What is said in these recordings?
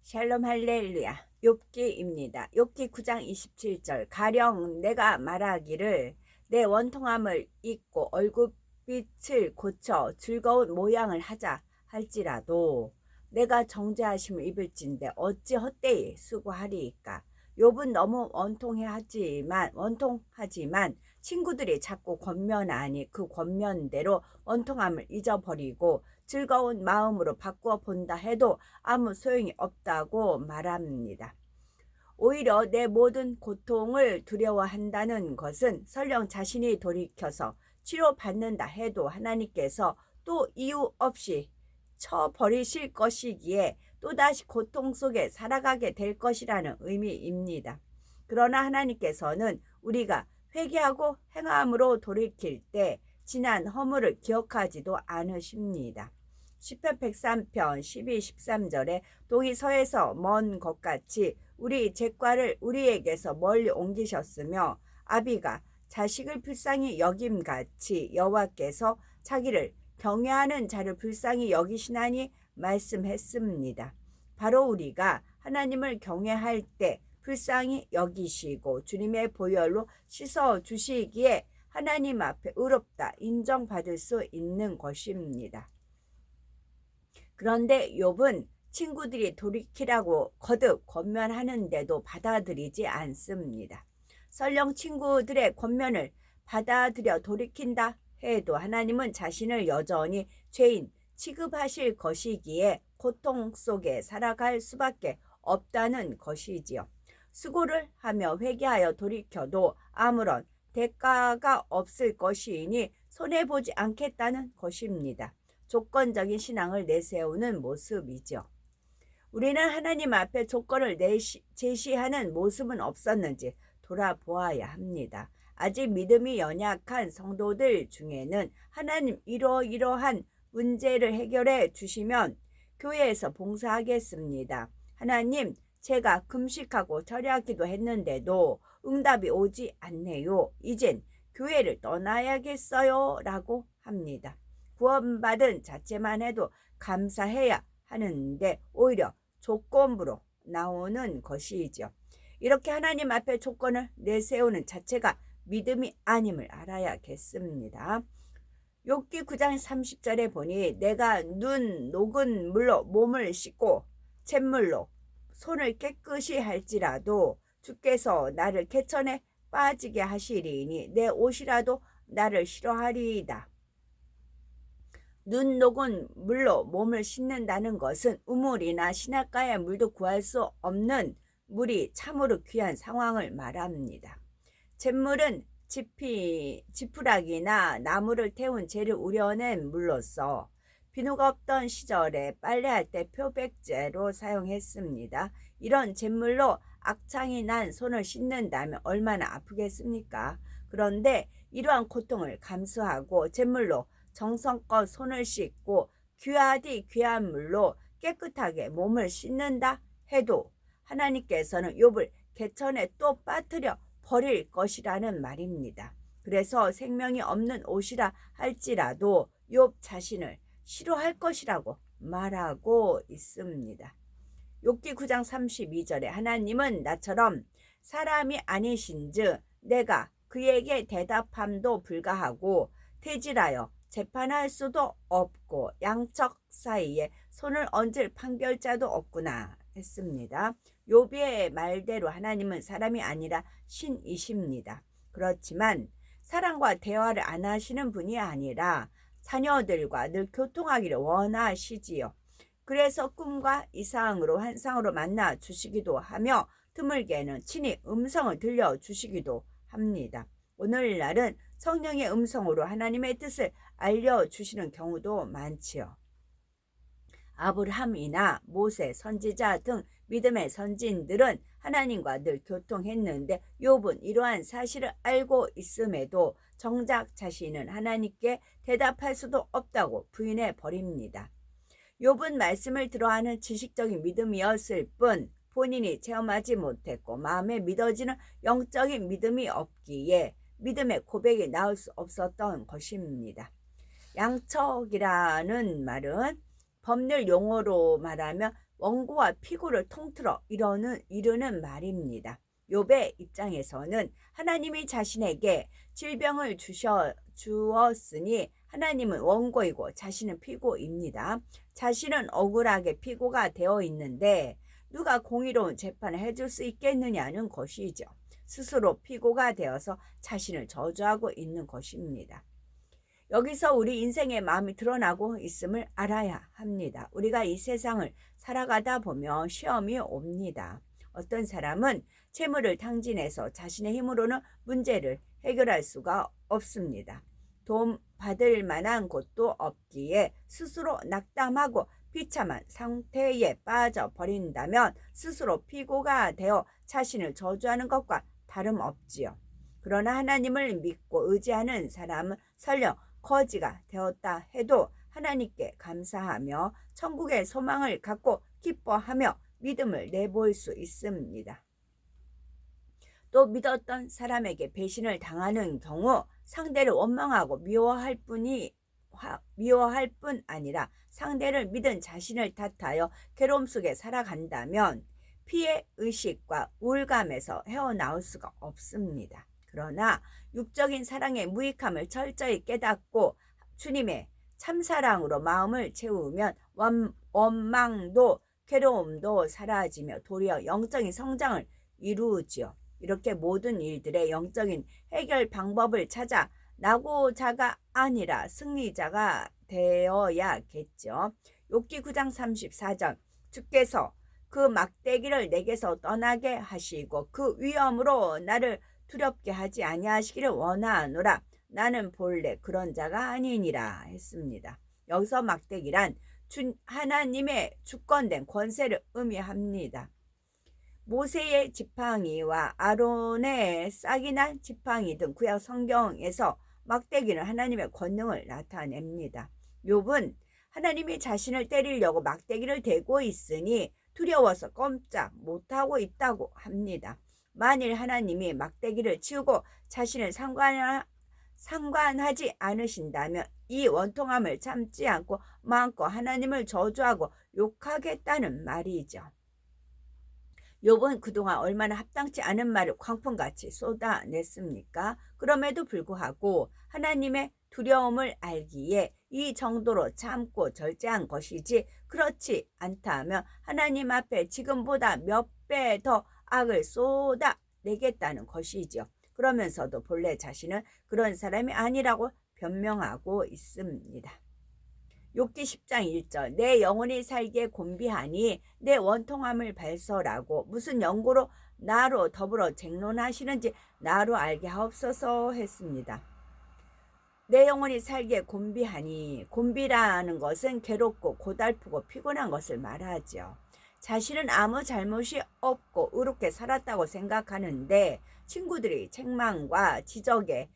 샬롬 할렐루야. 욥기입니다. 욥기 9장 27절. 가령 내가 말하기를 내 원통함을 잊고 얼굴빛을 고쳐 즐거운 모양을 하자 할지라도 내가 정죄하심을 입을진대 어찌 헛되이 수고하리이까. 욥은 너무 원통하지만 친구들이 자꾸 권면하니 그 권면대로 원통함을 잊어버리고 즐거운 마음으로 바꾸어 본다 해도 아무 소용이 없다고 말합니다. 오히려 내 모든 고통을 두려워한다는 것은 설령 자신이 돌이켜서 치료받는다 해도 하나님께서 또 이유 없이 쳐버리실 것이기에 또다시 고통 속에 살아가게 될 것이라는 의미입니다. 그러나 하나님께서는 우리가 회개하고 행함으로 돌이킬 때 지난 허물을 기억하지도 않으십니다. 시편 103편 12, 13절에 동이 서에서 먼 것 같이 우리 죄과를 우리에게서 멀리 옮기셨으며 아비가 자식을 불쌍히 여김같이 여호와께서 자기를 경외하는 자를 불쌍히 여기시나니 말씀했습니다. 바로 우리가 하나님을 경외할 때 불쌍히 여기시고 주님의 보혈로 씻어주시기에 하나님 앞에 의롭다 인정받을 수 있는 것입니다. 그런데 욥은 친구들이 돌이키라고 거듭 권면하는데도 받아들이지 않습니다. 설령 친구들의 권면을 받아들여 돌이킨다 해도 하나님은 자신을 여전히 죄인 취급하실 것이기에 고통 속에 살아갈 수밖에 없다는 것이지요. 수고를 하며 회개하여 돌이켜도 아무런 대가가 없을 것이니 손해보지 않겠다는 것입니다. 조건적인 신앙을 내세우는 모습이죠. 우리는 하나님 앞에 조건을 제시하는 모습은 없었는지 돌아보아야 합니다. 아직 믿음이 연약한 성도들 중에는 하나님 이러이러한 문제를 해결해 주시면 교회에서 봉사하겠습니다. 하나님 제가 금식하고 절야기도 했는데도 응답이 오지 않네요. 이젠 교회를 떠나야겠어요 라고 합니다. 구원받은 자체만 해도 감사해야 하는데 오히려 조건부로 나오는 것이죠. 이렇게 하나님 앞에 조건을 내세우는 자체가 믿음이 아님을 알아야겠습니다. 욥기 9장 30절에 보니 내가 눈 녹은 물로 몸을 씻고 잿물로 손을 깨끗이 할지라도 주께서 나를 개천에 빠지게 하시리니 내 옷이라도 나를 싫어하리이다. 눈 녹은 물로 몸을 씻는다는 것은 우물이나 시냇가의 물도 구할 수 없는 물이 참으로 귀한 상황을 말합니다. 잿물은 지푸라기나 나무를 태운 재를 우려낸 물로서 비누가 없던 시절에 빨래할 때 표백제로 사용했습니다. 이런 잿물로 악창이 난 손을 씻는다면 얼마나 아프겠습니까? 그런데 이러한 고통을 감수하고 잿물로 정성껏 손을 씻고 귀하디 귀한 물로 깨끗하게 몸을 씻는다 해도 하나님께서는 욥을 개천에 또 빠뜨려 버릴 것이라는 말입니다. 그래서 생명이 없는 옷이라 할지라도 욥 자신을 싫어할 것이라고 말하고 있습니다. 욥기 9장 32절에 하나님은 나처럼 사람이 아니신즉 내가 그에게 대답함도 불가하고 퇴질하여 재판할 수도 없고 양측 사이에 손을 얹을 판결자도 없구나 했습니다. 욥의 말대로 하나님은 사람이 아니라 신이십니다. 그렇지만 사람과 대화를 안 하시는 분이 아니라 자녀들과 늘 교통하기를 원하시지요. 그래서 꿈과 이상으로 환상으로 만나 주시기도 하며 드물게는 친히 음성을 들려주시기도 합니다. 오늘날은 성령의 음성으로 하나님의 뜻을 알려주시는 경우도 많지요. 아브라함이나 모세, 선지자 등 믿음의 선진들은 하나님과 늘 교통했는데 욥은 이러한 사실을 알고 있음에도 정작 자신은 하나님께 대답할 수도 없다고 부인해 버립니다. 욥은 말씀을 들어하는 지식적인 믿음이었을 뿐 본인이 체험하지 못했고 마음에 믿어지는 영적인 믿음이 없기에 믿음의 고백이 나올 수 없었던 것입니다. 양척이라는 말은 법률 용어로 말하면 원고와 피고를 통틀어 이르는 말입니다. 욥의 입장에서는 하나님이 자신에게 질병을 주었으니 하나님은 원고이고 자신은 피고입니다. 자신은 억울하게 피고가 되어 있는데 누가 공의로운 재판을 해줄 수 있겠느냐는 것이죠. 스스로 피고가 되어서 자신을 저주하고 있는 것입니다. 여기서 우리 인생의 마음이 드러나고 있음을 알아야 합니다. 우리가 이 세상을 살아가다 보면 시험이 옵니다. 어떤 사람은 채무를 탕진해서 자신의 힘으로는 문제를 해결할 수가 없습니다. 돈 받을 만한 곳도 없기에 스스로 낙담하고 비참한 상태에 빠져버린다면 스스로 피고가 되어 자신을 저주하는 것과 다름없지요. 그러나 하나님을 믿고 의지하는 사람은 설령 거지가 되었다 해도 하나님께 감사하며 천국의 소망을 갖고 기뻐하며 믿음을 내보일 수 있습니다. 또 믿었던 사람에게 배신을 당하는 경우 상대를 원망하고 미워할 뿐 아니라 상대를 믿은 자신을 탓하여 괴로움 속에 살아간다면 피해 의식과 우울감에서 헤어나올 수가 없습니다. 그러나 육적인 사랑의 무익함을 철저히 깨닫고 주님의 참사랑으로 마음을 채우면 원망도 괴로움도 사라지며 도리어 영적인 성장을 이루지요. 이렇게 모든 일들의 영적인 해결 방법을 찾아 낙오자가 아니라 승리자가 되어야겠죠. 욥기 9장 34절 주께서 그 막대기를 내게서 떠나게 하시고 그 위엄으로 나를 두렵게 하지 아니하시기를 원하노라. 나는 본래 그런 자가 아니니라 했습니다. 여기서 막대기란 하나님의 주권된 권세를 의미합니다. 모세의 지팡이와 아론의 싹이 난 지팡이 등 구약 성경에서 막대기는 하나님의 권능을 나타냅니다. 욥은 하나님이 자신을 때리려고 막대기를 대고 있으니 두려워서 꼼짝 못하고 있다고 합니다. 만일 하나님이 막대기를 치우고 자신을 상관하지 않으신다면 이 원통함을 참지 않고 마음껏 하나님을 저주하고 욕하겠다는 말이죠. 욥은 그동안 얼마나 합당치 않은 말을 광풍같이 쏟아냈습니까? 그럼에도 불구하고 하나님의 두려움을 알기에 이 정도로 참고 절제한 것이지 그렇지 않다면 하나님 앞에 지금보다 몇 배 더 악을 쏟아내겠다는 것이죠. 그러면서도 본래 자신은 그런 사람이 아니라고 변명하고 있습니다. 욥기 10장 1절 내 영혼이 살기에 곤비하니 내 원통함을 발설하고 무슨 연고로 나로 더불어 쟁론하시는지 나로 알게 하옵소서 했습니다. 내 영혼이 살기에 곤비하니 곤비라는 것은 괴롭고 고달프고 피곤한 것을 말하죠. 자신은 아무 잘못이 없고 의롭게 살았다고 생각하는데 친구들의 책망과 지적에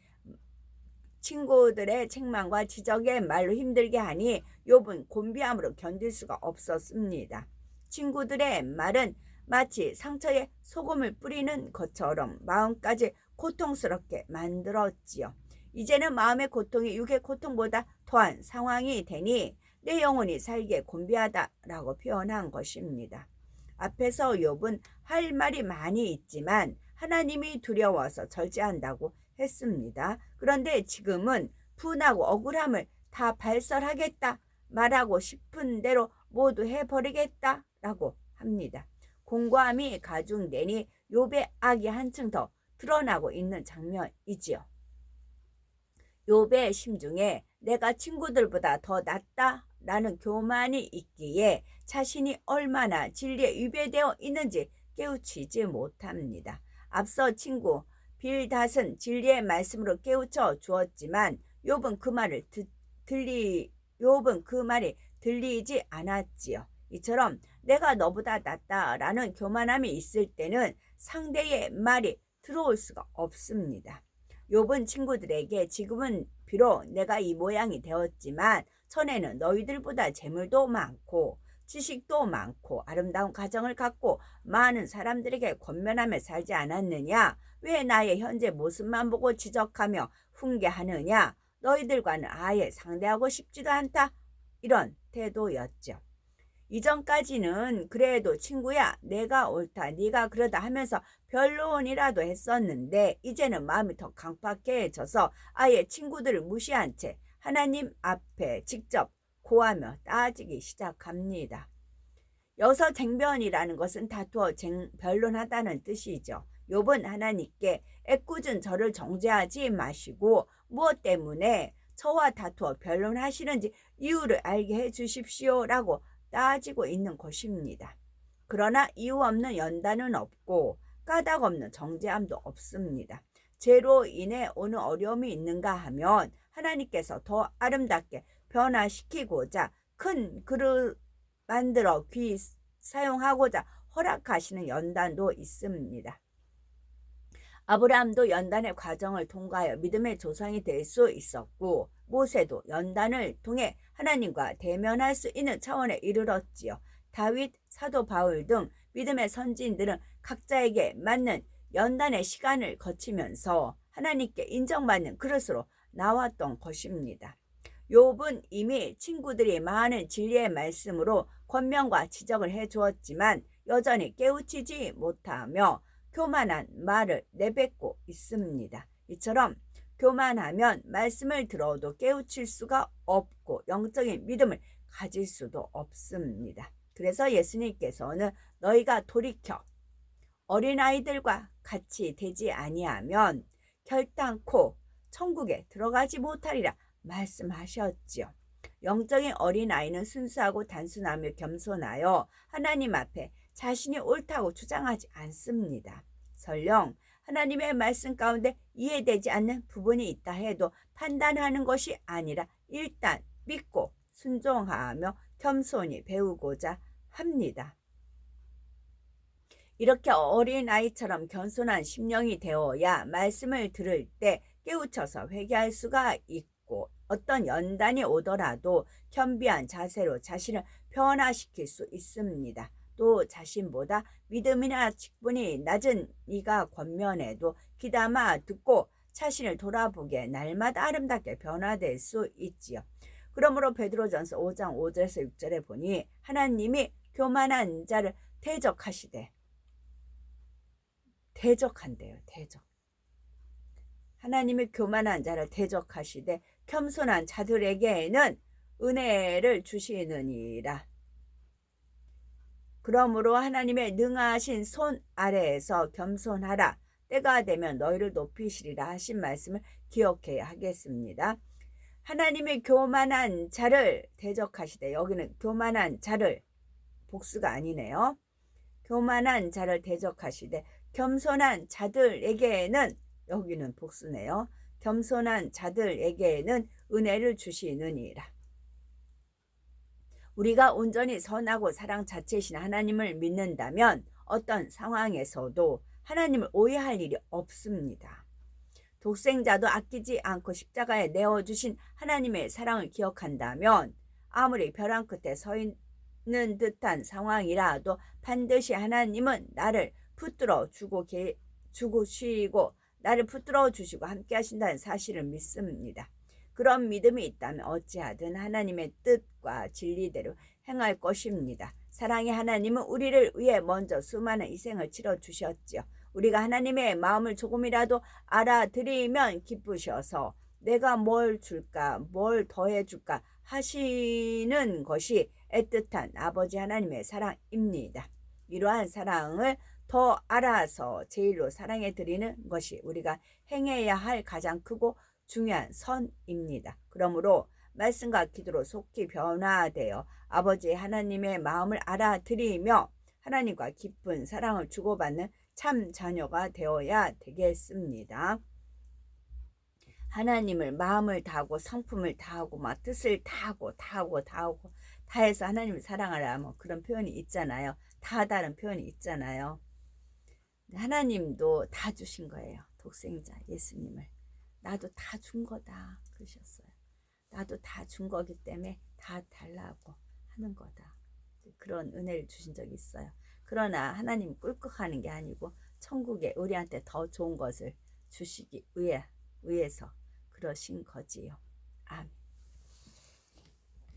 말로 힘들게 하니 욥은 곤비함으로 견딜 수가 없었습니다. 친구들의 말은 마치 상처에 소금을 뿌리는 것처럼 마음까지 고통스럽게 만들었지요. 이제는 마음의 고통이 육의 고통보다 더한 상황이 되니 내 영혼이 살기에 곤비하다라고 표현한 것입니다. 앞에서 욥은 할 말이 많이 있지만 하나님이 두려워서 절제한다고 했습니다. 그런데 지금은 분하고 억울함을 다 발설하겠다, 말하고 싶은 대로 모두 해버리겠다라고 합니다. 공고함이 가중되니 욥의 악이 한층 더 드러나고 있는 장면이지요. 욥의 심중에 내가 친구들보다 더 낫다라는 교만이 있기에 자신이 얼마나 진리에 위배되어 있는지 깨우치지 못합니다. 앞서 친구 빌닷은 진리의 말씀으로 깨우쳐 주었지만 욥은 그 말이 들리지 않았지요. 이처럼 내가 너보다 낫다라는 교만함이 있을 때는 상대의 말이 들어올 수가 없습니다. 욥은 친구들에게 지금은 비록 내가 이 모양이 되었지만 전에는 너희들보다 재물도 많고 지식도 많고 아름다운 가정을 갖고 많은 사람들에게 권면하며 살지 않았느냐? 왜 나의 현재 모습만 보고 지적하며 훈계하느냐? 너희들과는 아예 상대하고 싶지도 않다. 이런 태도였죠. 이전까지는 그래도 친구야 내가 옳다 네가 그러다 하면서 변론이라도 했었는데 이제는 마음이 더 강팍해져서 아예 친구들을 무시한 채 하나님 앞에 직접 고하며 따지기 시작합니다. 여기서 쟁변이라는 것은 다투어 변론하다는 뜻이죠. 욥은 하나님께 애꿎은 저를 정죄하지 마시고 무엇 때문에 저와 다투어 변론하시는지 이유를 알게 해주십시오 라고 따지고 있는 것입니다. 그러나 이유 없는 연단은 없고 까닭 없는 정죄함도 없습니다. 죄로 인해 오는 어려움이 있는가 하면 하나님께서 더 아름답게 변화시키고자 큰 그릇 만들어 귀 사용하고자 허락하시는 연단도 있습니다. 아브라함도 연단의 과정을 통과하여 믿음의 조상이 될 수 있었고 모세도 연단을 통해 하나님과 대면할 수 있는 차원에 이르렀지요. 다윗, 사도 바울 등 믿음의 선지인들은 각자에게 맞는 연단의 시간을 거치면서 하나님께 인정받는 그릇으로 나왔던 것입니다. 욥은 이미 친구들이 많은 진리의 말씀으로 권면과 지적을 해주었지만 여전히 깨우치지 못하며 교만한 말을 내뱉고 있습니다. 이처럼 교만하면 말씀을 들어도 깨우칠 수가 없고 영적인 믿음을 가질 수도 없습니다. 그래서 예수님께서는 너희가 돌이켜 어린아이들과 같이 되지 아니하면 결단코 천국에 들어가지 못하리라 말씀하셨지요. 영적인 어린아이는 순수하고 단순하며 겸손하여 하나님 앞에 자신이 옳다고 주장하지 않습니다. 설령 하나님의 말씀 가운데 이해되지 않는 부분이 있다 해도 판단하는 것이 아니라 일단 믿고 순종하며 겸손히 배우고자 합니다. 이렇게 어린아이처럼 겸손한 심령이 되어야 말씀을 들을 때 깨우쳐서 회개할 수가 있고 어떤 연단이 오더라도 겸비한 자세로 자신을 변화시킬 수 있습니다. 또 자신보다 믿음이나 직분이 낮은 이가 권면해도 귀담아 듣고 자신을 돌아보기에 날마다 아름답게 변화될 수 있지요. 그러므로 베드로전서 5장 5절에서 6절에 보니 하나님이 교만한 자를 대적하시되 대적한대요. 대적. 하나님이 교만한 자를 대적하시되 겸손한 자들에게는 은혜를 주시느니라. 그러므로 하나님의 능하신 손 아래에서 겸손하라. 때가 되면 너희를 높이시리라 하신 말씀을 기억해야 하겠습니다. 하나님의 교만한 자를 대적하시되 여기는 교만한 자를 복수가 아니네요. 교만한 자를 대적하시되 겸손한 자들에게는 여기는 복수네요. 겸손한 자들에게는 은혜를 주시느니라. 우리가 온전히 선하고 사랑 자체이신 하나님을 믿는다면 어떤 상황에서도 하나님을 오해할 일이 없습니다. 독생자도 아끼지 않고 십자가에 내어주신 하나님의 사랑을 기억한다면 아무리 벼랑 끝에 서 있는 듯한 상황이라도 반드시 하나님은 나를 붙들어 주시고 나를 붙들어 주시고 함께 하신다는 사실을 믿습니다. 그런 믿음이 있다면 어찌하든 하나님의 뜻과 진리대로 행할 것입니다. 사랑의 하나님은 우리를 위해 먼저 수많은 희생을 치러주셨지요. 우리가 하나님의 마음을 조금이라도 알아들이면 기쁘셔서 내가 뭘 줄까 뭘 더해줄까 하시는 것이 애틋한 아버지 하나님의 사랑입니다. 이러한 사랑을 더 알아서 제일로 사랑해 드리는 것이 우리가 행해야 할 가장 크고 중요한 선입니다. 그러므로 말씀과 기도로 속히 변화되어 아버지 하나님의 마음을 알아들이며 하나님과 깊은 사랑을 주고받는 참 자녀가 되어야 되겠습니다. 하나님을 마음을 다하고 성품을 다하고 막 뜻을 다하고 다 해서 하나님을 사랑하라 뭐 그런 표현이 있잖아요. 다하다는 표현이 있잖아요. 하나님도 다 주신 거예요. 독생자 예수님을. 나도 다 준 거다 그러셨어요. 나도 다 준 거기 때문에 다 달라고 하는 거다. 그런 은혜를 주신 적이 있어요. 그러나 하나님 꿀꺽하는 게 아니고 천국에 우리한테 더 좋은 것을 주시기 위해서 그러신 거지요. 아멘.